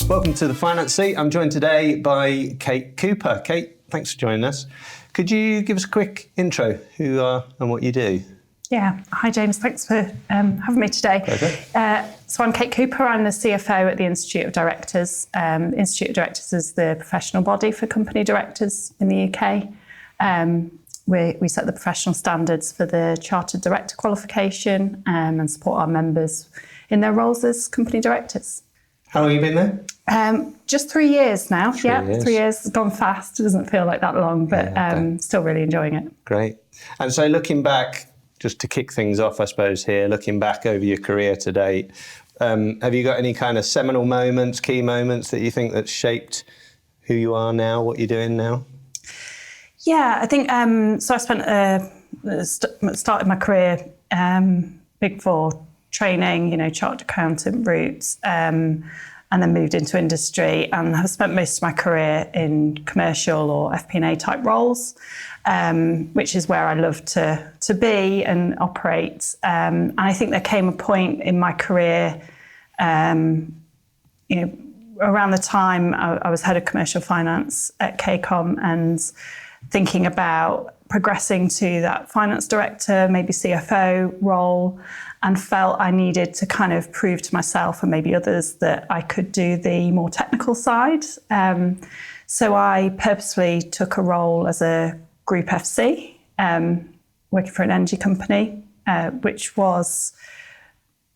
Welcome to the Finance Seat. I'm joined today by 𝗖𝗍 𝗏𝗏. Kate, thanks for joining us. Could you give us a quick intro, who you are and what you do? Yeah. Hi, James. Thanks for having me today. Okay. So I'm 𝗖𝗍 𝗏𝗏. I'm the CFO at the Institute of Directors. The Institute of Directors is the professional body for company directors in the UK. We set the professional standards for the Chartered Director qualification and support our members in their roles as company directors. How long have you been there? Just 3 years now. 3 years. 3 years. It's gone fast. It doesn't feel like that long, but still really enjoying it. Great. And so looking back, just to kick things off, I suppose, here, looking back over your career to date, have you got any kind of seminal moments, key moments that you think that shaped who you are now, what you're doing now? Yeah, I think, so I started my career, Big Four training, chartered accountant route, and then moved into industry, and have spent most of my career in commercial or FP&A type roles, which is where I love to be and operate. And I think there came a point in my career, around the time I was head of commercial finance at CAECOM and thinking about progressing to that finance director, maybe CFO role, and felt I needed to kind of prove to myself and maybe others that I could do the more technical side. So I purposefully took a role as a group FC, working for an energy company, which was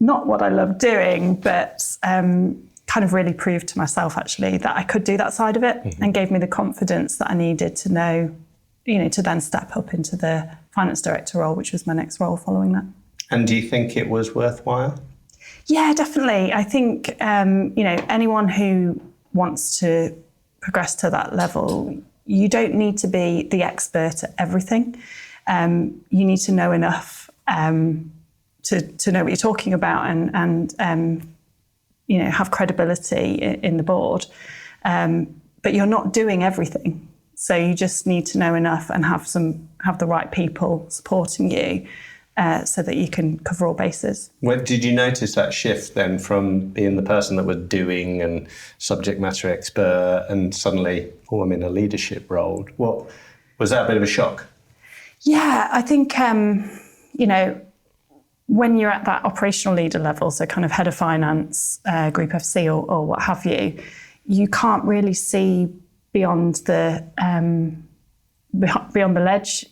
not what I loved doing, but kind of really proved to myself actually that I could do that side of it, and gave me the confidence that I needed to know, to then step up into the finance director role, which was my next role following that. And do you think it was worthwhile? Yeah, definitely. I think, anyone who wants to progress to that level, you don't need to be the expert at everything. You need to know enough to know what you're talking about and have credibility in the board. But you're not doing everything. So you just need to know enough and have the right people supporting you so that you can cover all bases. When did you notice that shift then from being the person that was doing and subject matter expert and suddenly, I'm in a leadership role? What was that a bit of a shock? Yeah, I think, when you're at that operational leader level, so kind of head of finance, group FC or what have you, you can't really see beyond the ledge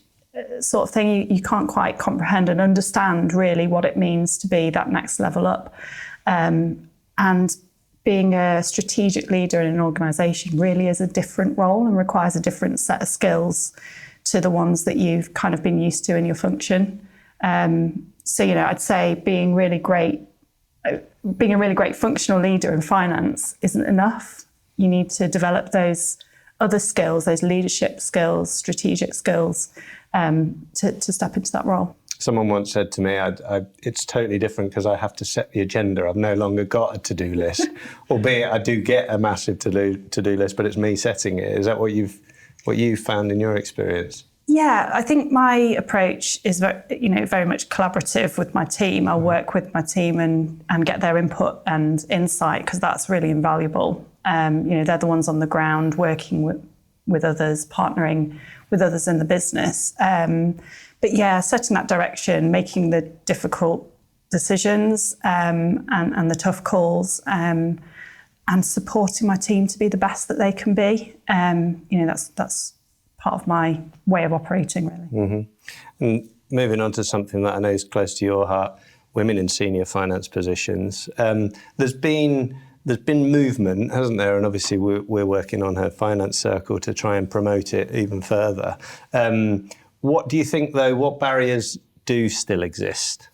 sort of thing. You can't quite comprehend and understand really what it means to be that next level up. And being a strategic leader in an organisation really is a different role and requires a different set of skills to the ones that you've kind of been used to in your function. So, I'd say being a really great functional leader in finance isn't enough. You need to develop those other skills, those leadership skills, strategic skills, to step into that role. Someone once said to me, it's totally different because I have to set the agenda. I've no longer got a to-do list, albeit I do get a massive to-do list, but it's me setting it. Is that what you've found in your experience? Yeah, I think my approach is very much collaborative with my team. I'll work with my team and get their input and insight because that's really invaluable. They're the ones on the ground working with others, partnering with others in the business. But yeah, setting that direction, making the difficult decisions and the tough calls, and supporting my team to be the best that they can be. That's part of my way of operating, really. Mm-hmm. And moving on to something that I know is close to your heart, women in senior finance positions. There's been movement, hasn't there? And obviously we're working on her finance circle to try and promote it even further. What do you think, though, what barriers do still exist?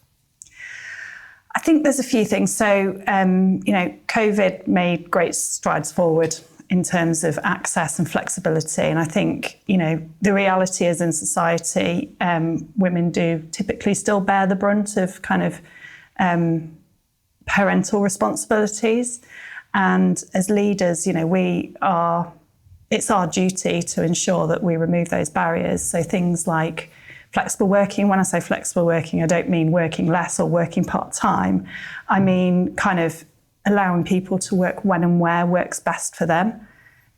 I think there's a few things. So, COVID made great strides forward in terms of access and flexibility. And I think, the reality is in society, women do typically still bear the brunt of kind of parental responsibilities. And as leaders, it's our duty to ensure that we remove those barriers. So things like flexible working. When I say flexible working, I don't mean working less or working part-time. I mean kind of allowing people to work when and where works best for them.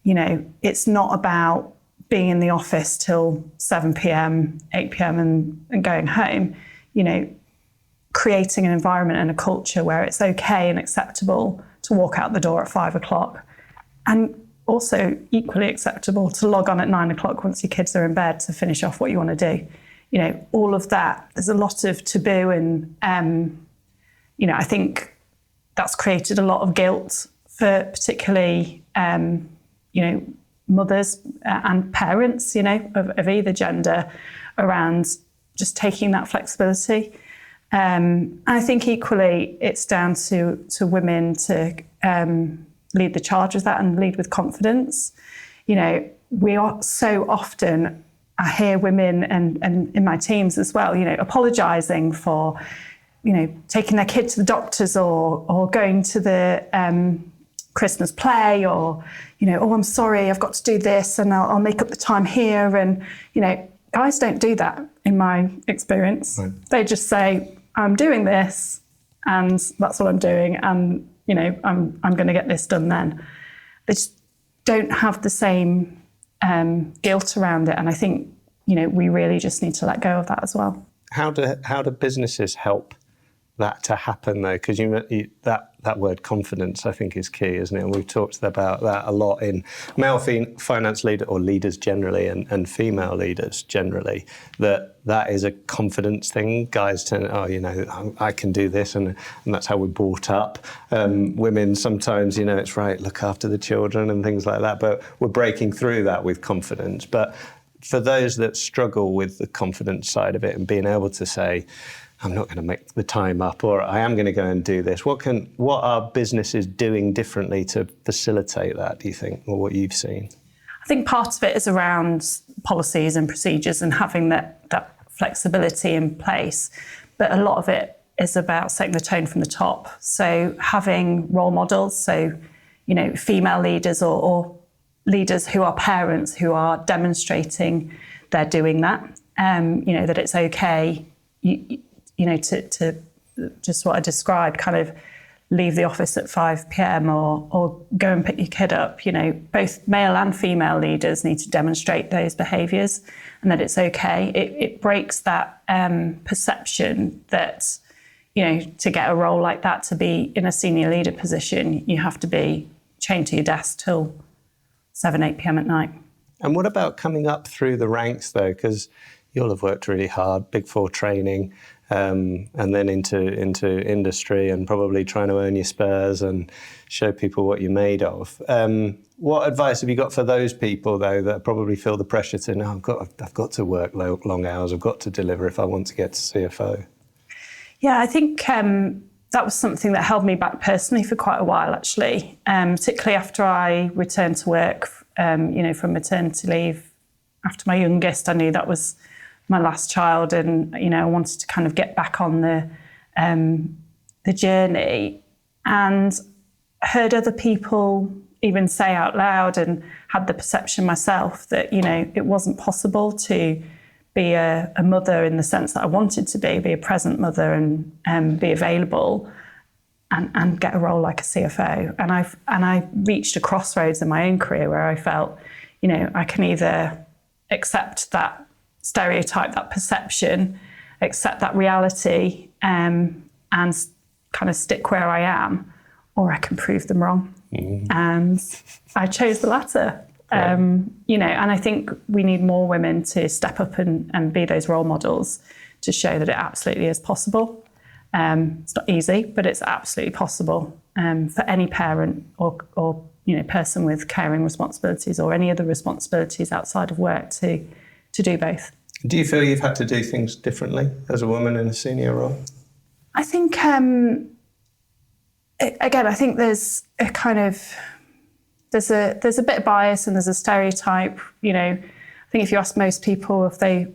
You know, it's not about being in the office till 7 p.m, 8 p.m. and going home. You know, creating an environment and a culture where it's okay and acceptable to walk out the door at 5 o'clock, and also equally acceptable to log on at 9 o'clock once your kids are in bed to finish off what you want to do. You know, all of that, there's a lot of taboo, and you know, I think that's created a lot of guilt for particularly you know, mothers and parents, you know, of either gender, around just taking that flexibility. And I think equally it's down to women to lead the charge with that and lead with confidence. You know, we are so often, I hear women and in my teams as well, you know, apologising for, you know, taking their kid to the doctors or going to the Christmas play, or, you know, oh, I'm sorry, I've got to do this and I'll make up the time here. And, you know, guys don't do that in my experience. Right. They just say, I'm doing this and that's what I'm doing. And, you know, I'm going to get this done then. They just don't have the same guilt around it. And I think, you know, we really just need to let go of that as well. How do businesses help that to happen, though? Because that word confidence, I think, is key, isn't it? And we've talked about that a lot in male finance leaders, or leaders generally, and female leaders generally, that is a confidence thing. Guys tend, oh, you know, I can do this, and that's how we're brought up. Women sometimes, you know, it's right, look after the children and things like that, but we're breaking through that with confidence. But for those that struggle with the confidence side of it and being able to say, I'm not going to make the time up, or I am going to go and do this. What are businesses doing differently to facilitate that, do you think, or what you've seen? I think part of it is around policies and procedures and having that flexibility in place. But a lot of it is about setting the tone from the top. So having role models, so, you know, female leaders or leaders who are parents who are demonstrating they're doing that, you know, that it's okay, you know, to just what I described, kind of leave the office at 5 p.m. or go and pick your kid up. You know, both male and female leaders need to demonstrate those behaviours and that it's okay. It breaks that perception that, you know, to get a role like that, to be in a senior leader position, you have to be chained to your desk till 7, 8 p.m. at night. And what about coming up through the ranks, though? Because you'll have worked really hard, Big Four training, and then into industry, and probably trying to earn your spurs and show people what you're made of. What advice have you got for those people, though, that probably feel the pressure to, no, I've got to work long hours, I've got to deliver if I want to get to CFO? Yeah, I think that was something that held me back personally for quite a while, actually, particularly after I returned to work, you know, from maternity leave. After my youngest, I knew that was my last child, and, you know, I wanted to kind of get back on the journey, and heard other people even say out loud, and had the perception myself that, you know, it wasn't possible to be a mother in the sense that I wanted to be a present mother and be available and get a role like a CFO. And I reached a crossroads in my own career where I felt, you know, I can either accept that stereotype, that perception, accept that reality, and kind of stick where I am, or I can prove them wrong. And I chose the latter. You know, and I think we need more women to step up and be those role models to show that it absolutely is possible. It's not easy, but it's absolutely possible for any parent or you know, person with caring responsibilities or any other responsibilities outside of work to do both. Do you feel you've had to do things differently as a woman in a senior role? I think, again, I think there's a kind of, there's a bit of bias and there's a stereotype. You know, I think if you ask most people if they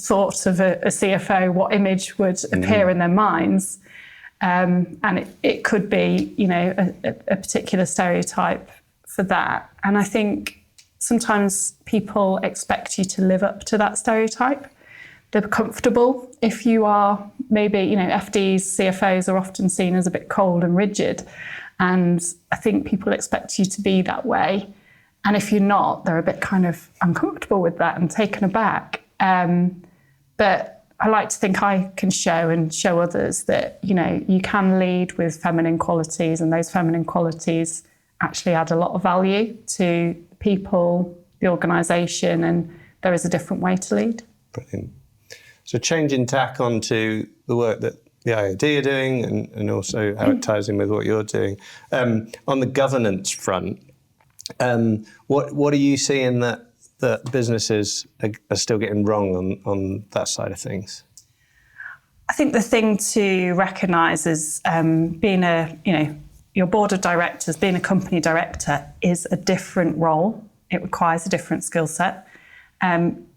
thought of a CFO, what image would appear in their minds, and it could be, you know, a particular stereotype for that. And I think sometimes people expect you to live up to that stereotype. They're comfortable if you are maybe, you know, FDs, CFOs are often seen as a bit cold and rigid. And I think people expect you to be that way. And if you're not, they're a bit kind of uncomfortable with that and taken aback. But I like to think I can show others that, you can lead with feminine qualities, and those feminine qualities actually add a lot of value to people, the organisation, and there is a different way to lead. Brilliant. So changing tack onto the work that the IoD are doing and also how it ties in with what you're doing. On the governance front, what are you seeing that businesses are still getting wrong on that side of things? I think the thing to recognise is being your board of directors, being a company director is a different role. It requires a different skill set.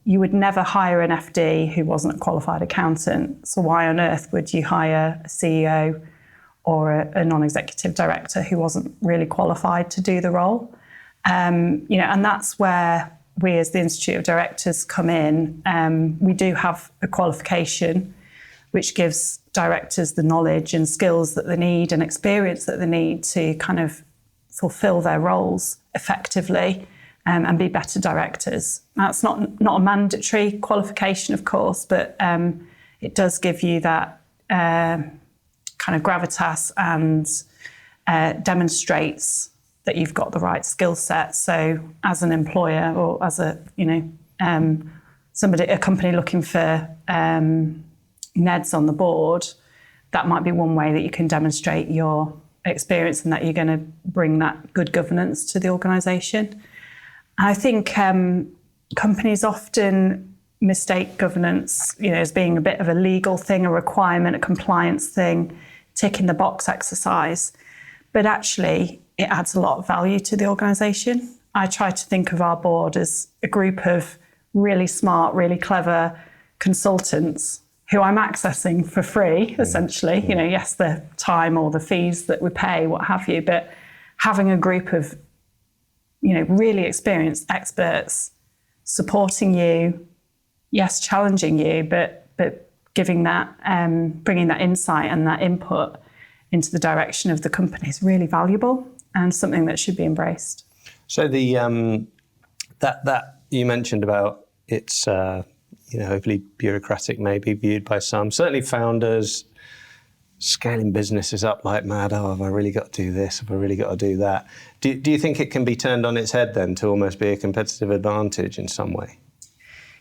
You would never hire an FD who wasn't a qualified accountant. So why on earth would you hire a CEO or a non-executive director who wasn't really qualified to do the role? And that's where we as the Institute of Directors come in. We do have a qualification which gives directors the knowledge and skills that they need and experience that they need to kind of fulfill their roles effectively and be better directors. That's not a mandatory qualification, of course, but it does give you that kind of gravitas and demonstrates that you've got the right skill set. So as an employer or as a company looking for NEDs on the board, that might be one way that you can demonstrate your experience and that you're going to bring that good governance to the organisation. I think companies often mistake governance, as being a bit of a legal thing, a requirement, a compliance thing, tick in the box exercise. But actually, it adds a lot of value to the organisation. I try to think of our board as a group of really smart, really clever consultants who I'm accessing for free, essentially. Yes, the time or the fees that we pay, what have you, but having a group of, really experienced experts supporting you, yes, challenging you, but giving that, bringing that insight and that input into the direction of the company is really valuable and something that should be embraced. So the that you mentioned about it's overly bureaucratic, maybe viewed by some, certainly founders scaling businesses up like mad. Oh, have I really got to do this? Have I really got to do that? Do you think it can be turned on its head then to almost be a competitive advantage in some way?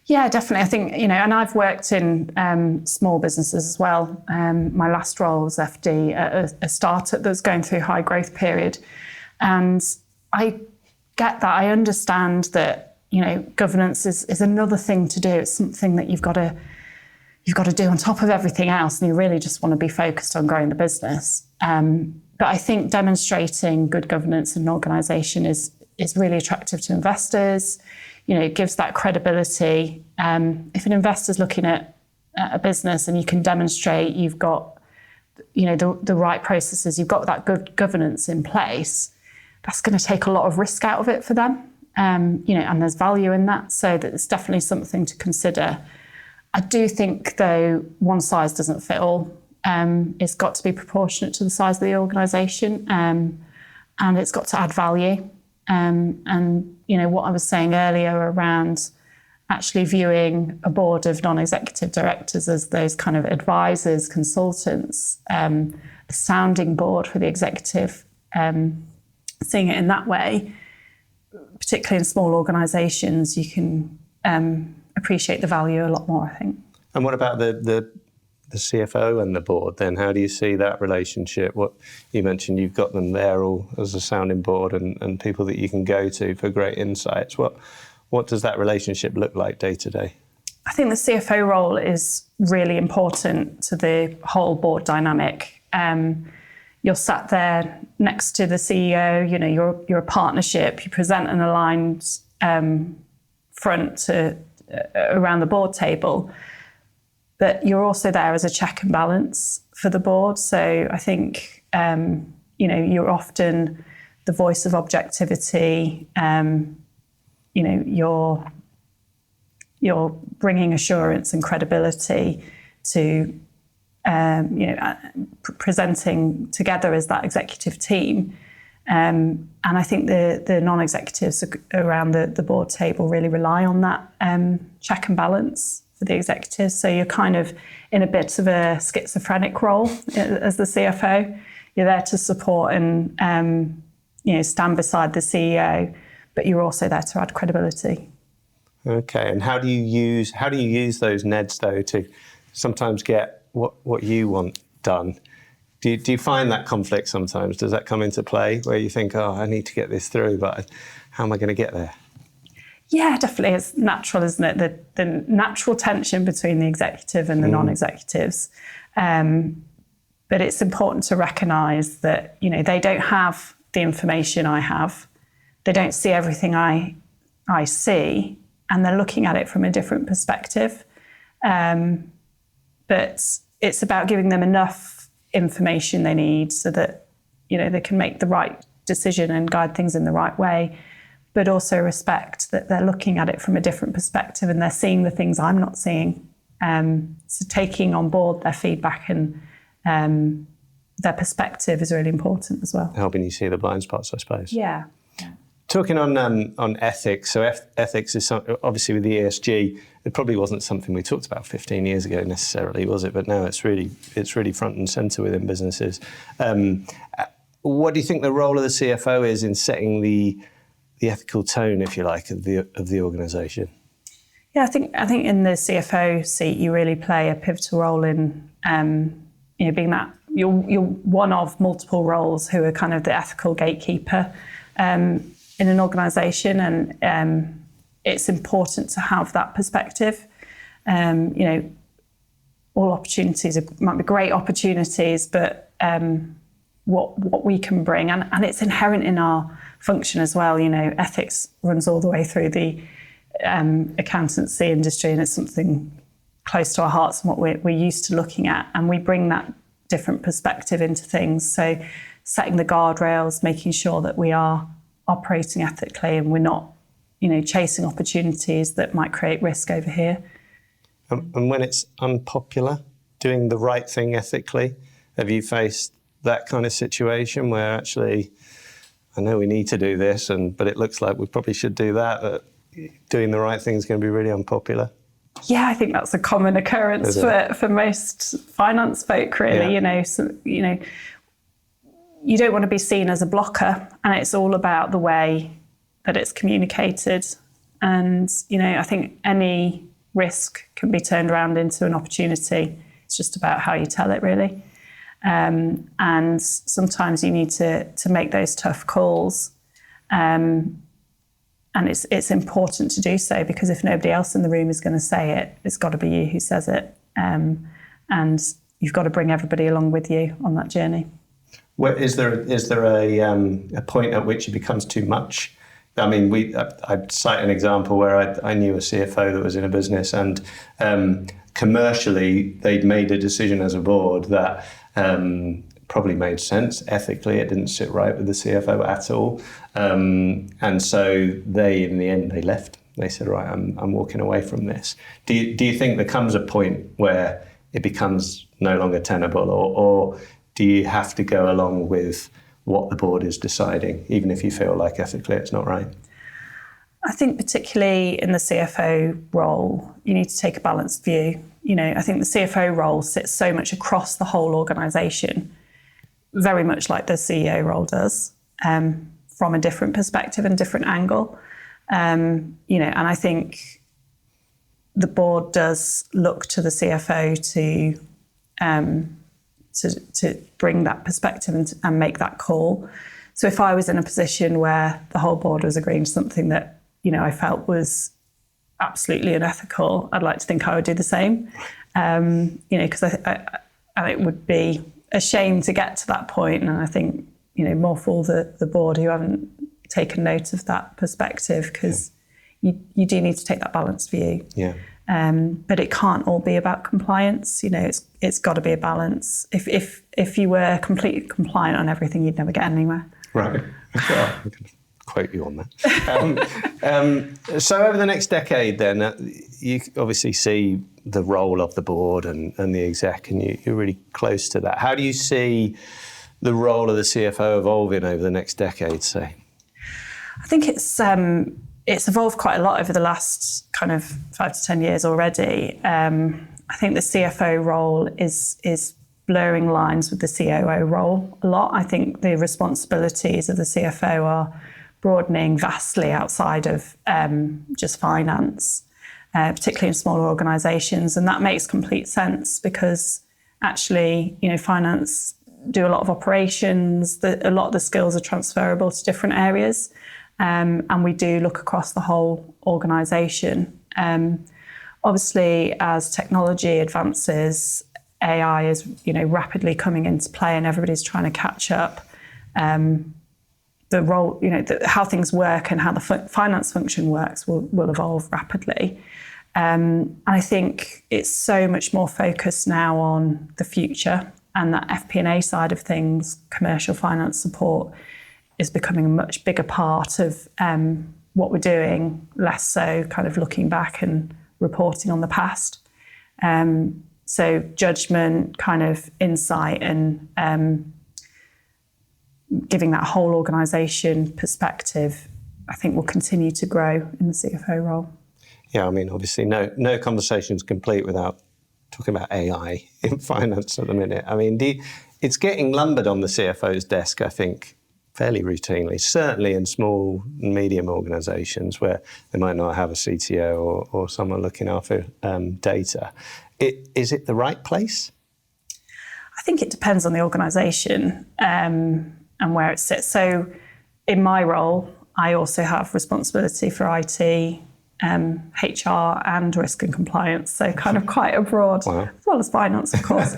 Yeah, definitely. I think, and I've worked in small businesses as well. My last role was FD at a startup that was going through a high growth period. And I get that. I understand that, governance is another thing to do. It's something that you've got to do on top of everything else. And you really just want to be focused on growing the business. But I think demonstrating good governance in an organisation is really attractive to investors. It gives that credibility. If an investor's looking at a business and you can demonstrate you've got, the right processes, you've got that good governance in place, that's going to take a lot of risk out of it for them. And there's value in that. So that's definitely something to consider. I do think, though, one size doesn't fit all. It's got to be proportionate to the size of the organisation, and it's got to add value. And what I was saying earlier around actually viewing a board of non-executive directors as those kind of advisors, consultants, a sounding board for the executive, seeing it in that way, particularly in small organisations, you can appreciate the value a lot more, I think. And what about the CFO and the board then? How do you see that relationship? What you mentioned, you've got them there all as a sounding board and people that you can go to for great insights. What does that relationship look like day to day? I think the CFO role is really important to the whole board dynamic. You're sat there next to the CEO, you're a partnership, you present an aligned front around the board table. But you're also there as a check and balance for the board. So I think, you're often the voice of objectivity. You're bringing assurance and credibility to presenting together as that executive team. And I think the non-executives around the board table really rely on that check and balance for the executives. So you're kind of in a bit of a schizophrenic role as the CFO. You're there to support and stand beside the CEO, but you're also there to add credibility. Okay, and how do you use those NEDs though to sometimes get what you want done? Do you find that conflict sometimes? Does that come into play where you think, oh, I need to get this through, but how am I going to get there? Yeah, definitely. It's natural, isn't it? The natural tension between the executive and the non-executives. But it's important to recognise that, they don't have the information I have. They don't see everything I see, and they're looking at it from a different perspective. But it's about giving them enough information they need so that, they can make the right decision and guide things in the right way, but also respect that they're looking at it from a different perspective and they're seeing the things I'm not seeing. So taking on board their feedback and their perspective is really important as well. Helping you see the blind spots, I suppose. Yeah. Talking on ethics, so ethics is obviously with the ESG, it probably wasn't something we talked about 15 years ago necessarily, was it? But now it's really front and centre within businesses. What do you think the role of the CFO is in setting the ethical tone, if you like, of the organisation? Yeah, I think in the CFO seat you really play a pivotal role in being that you're one of multiple roles who are kind of the ethical gatekeeper in an organisation, and it's important to have that perspective. All opportunities might be great opportunities, but what we can bring, and it's inherent in our function as well. Ethics runs all the way through the accountancy industry, and it's something close to our hearts and what we're used to looking at, and we bring that different perspective into things. So setting the guardrails, making sure that we are operating ethically and we're not, chasing opportunities that might create risk over here. And when it's unpopular, doing the right thing ethically, have you faced that kind of situation where actually, I know we need to do this, but it looks like we probably should do that, but doing the right thing is going to be really unpopular? Yeah, I think that's a common occurrence for most finance folk, really. Yeah. You don't want to be seen as a blocker, and it's all about the way that it's communicated. And, I think any risk can be turned around into an opportunity. It's just about how you tell it, really. And sometimes you need to make those tough calls. And it's important to do so, because if nobody else in the room is going to say it, it's got to be you who says it. And you've got to bring everybody along with you on that journey. Well, is there a point at which it becomes too much? I mean, I'd cite an example where I knew a CFO that was in a business, and commercially they'd made a decision as a board that probably made sense. Ethically, it didn't sit right with the CFO at all. And so in the end, they left. They said, right, I'm walking away from this. Do you think there comes a point where it becomes no longer tenable, or do you have to go along with what the board is deciding, even if you feel like ethically it's not right? I think particularly in the CFO role, you need to take a balanced view. I think the CFO role sits so much across the whole organisation, very much like the CEO role does, from a different perspective and different angle. And I think the board does look to the CFO to bring that perspective and make that call. So if I was in a position where the whole board was agreeing to something that, I felt was absolutely unethical, I'd like to think I would do the same. Because I it would be a shame to get to that point. And I think, more for the board who haven't taken note of that perspective, because you do need to take that balanced view. Yeah. But it can't all be about compliance. It's got to be a balance. If you were completely compliant on everything, you'd never get anywhere. Right. Well, I can quote you on that. So over the next decade, then, you obviously see the role of the board and the exec, and you're really close to that. How do you see the role of the CFO evolving over the next decade, say? I think it's evolved quite a lot over the last kind of 5 to 10 years already. I think the CFO role is blurring lines with the COO role a lot. I think the responsibilities of the CFO are broadening vastly outside of just finance, particularly in smaller organisations, and that makes complete sense because actually, finance do a lot of operations. A lot of the skills are transferable to different areas, and we do look across the whole organisation. Obviously, as technology advances, AI is rapidly coming into play, and everybody's trying to catch up. The role, how things work and how the finance function works will evolve rapidly. And I think it's so much more focused now on the future, and that FP&A side of things, commercial finance support, is becoming a much bigger part of what we're doing, less so kind of looking back and reporting on the past. So judgment, kind of insight, and giving that whole organisation perspective, I think will continue to grow in the CFO role. Yeah, I mean, obviously no conversation is complete without talking about AI in finance at the minute. I mean, it's getting lumbered on the CFO's desk, I think, fairly routinely, certainly in small and medium organisations where they might not have a CTO or someone looking after data. Is it the right place? I think it depends on the organisation and where it sits. So in my role, I also have responsibility for IT, HR and risk and compliance. So kind of quite a broad, wow, as well as finance, of course,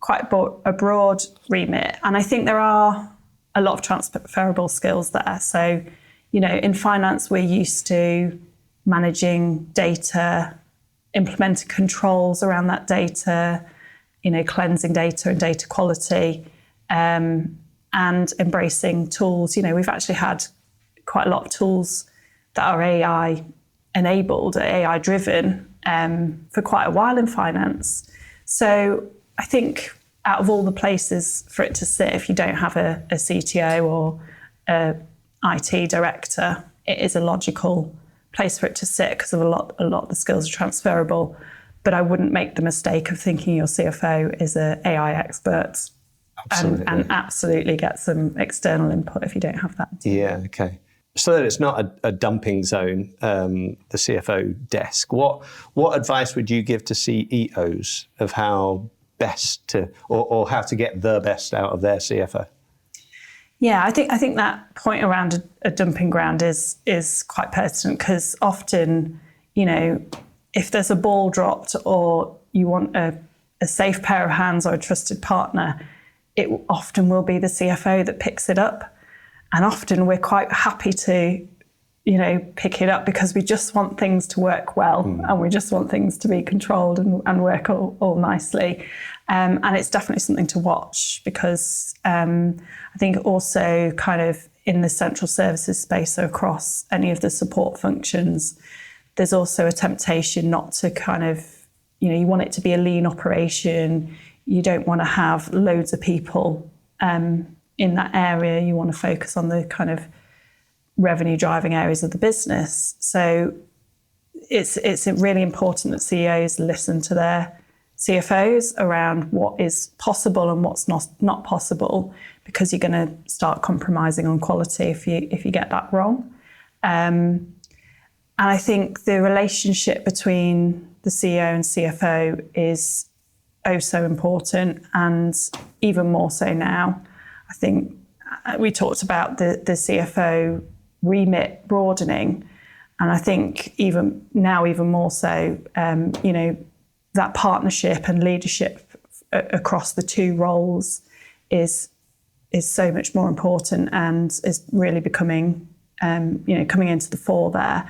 quite a broad remit. And I think there are a lot of transferable skills there. So, in finance, we're used to managing data, implementing controls around that data, cleansing data and data quality, and embracing tools. We've actually had quite a lot of tools that are AI enabled, AI driven, for quite a while in finance. So I think out of all the places for it to sit, if you don't have a CTO or a IT director, it is a logical place for it to sit because of a lot of the skills are transferable. But I wouldn't make the mistake of thinking your CFO is an AI expert. Absolutely. And absolutely get some external input if you don't have that. Yeah, okay. So that it's not a dumping zone, the CFO desk. What advice would you give to CEOs of how best to, or how to get the best out of their CFO? Yeah, I think that point around a dumping ground is quite pertinent because often, if there's a ball dropped or you want a safe pair of hands or a trusted partner, it often will be the CFO that picks it up. And often we're quite happy to, pick it up because we just want things to work well and we just want things to be controlled and work all nicely. And it's definitely something to watch because I think also kind of in the central services space, so across any of the support functions, there's also a temptation not to kind of, you want it to be a lean operation. You don't want to have loads of people in that area. You want to focus on the kind of revenue driving areas of the business. So it's really important that CEOs listen to their CFOs around what is possible and what's not possible, because you're going to start compromising on quality if you get that wrong. And I think the relationship between the CEO and CFO is so important, and even more so now. I think we talked about the CFO remit broadening, and I think even more so, that partnership and leadership across the two roles is so much more important and is really becoming, coming into the fore there.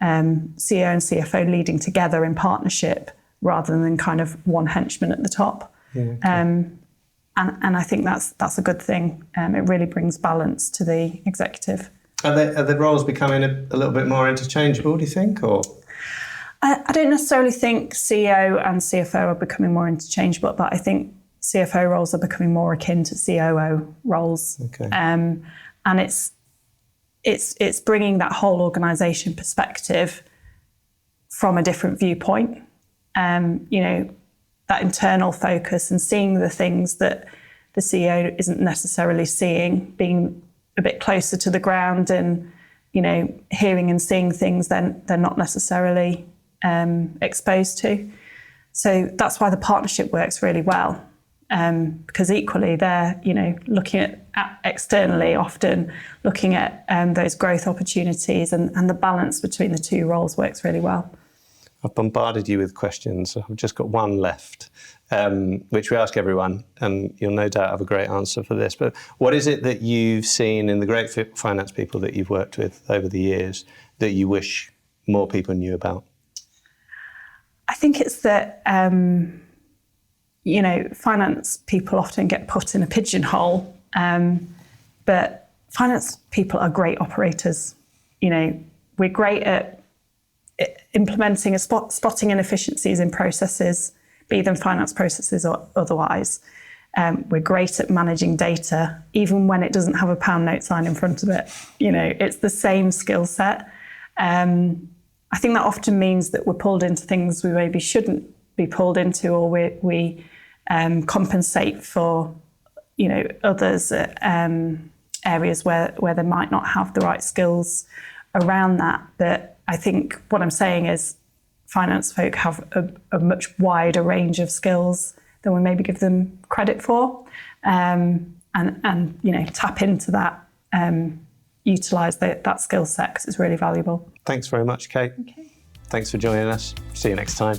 CEO and CFO leading together in partnership rather than kind of one henchman at the top. Yeah, okay. And I think that's a good thing. It really brings balance to the executive. Are the roles becoming a little bit more interchangeable, do you think? Or I don't necessarily think CEO and CFO are becoming more interchangeable, but I think CFO roles are becoming more akin to COO roles. Okay. And it's bringing that whole organisation perspective from a different viewpoint. That internal focus and seeing the things that the CEO isn't necessarily seeing, being a bit closer to the ground and, hearing and seeing things then they're not necessarily exposed to. So that's why the partnership works really well. Because equally they're, looking at externally, often looking at those growth opportunities and the balance between the two roles works really well. I've bombarded you with questions. I've just got one left, which we ask everyone, and you'll no doubt have a great answer for this. But what is it that you've seen in the great finance people that you've worked with over the years that you wish more people knew about? I think it's that, finance people often get put in a pigeonhole, but finance people are great operators. We're great at implementing and spotting inefficiencies in processes, be them finance processes or otherwise. We're great at managing data, even when it doesn't have a pound note sign in front of it. It's the same skill set. I think that often means that we're pulled into things we maybe shouldn't be pulled into, or we compensate for, others areas where they might not have the right skills around that. But I think what I'm saying is finance folk have a much wider range of skills than we maybe give them credit for, and tap into that, utilise that skill set because it's really valuable. Thanks very much, Kate. Okay. Thanks for joining us. See you next time.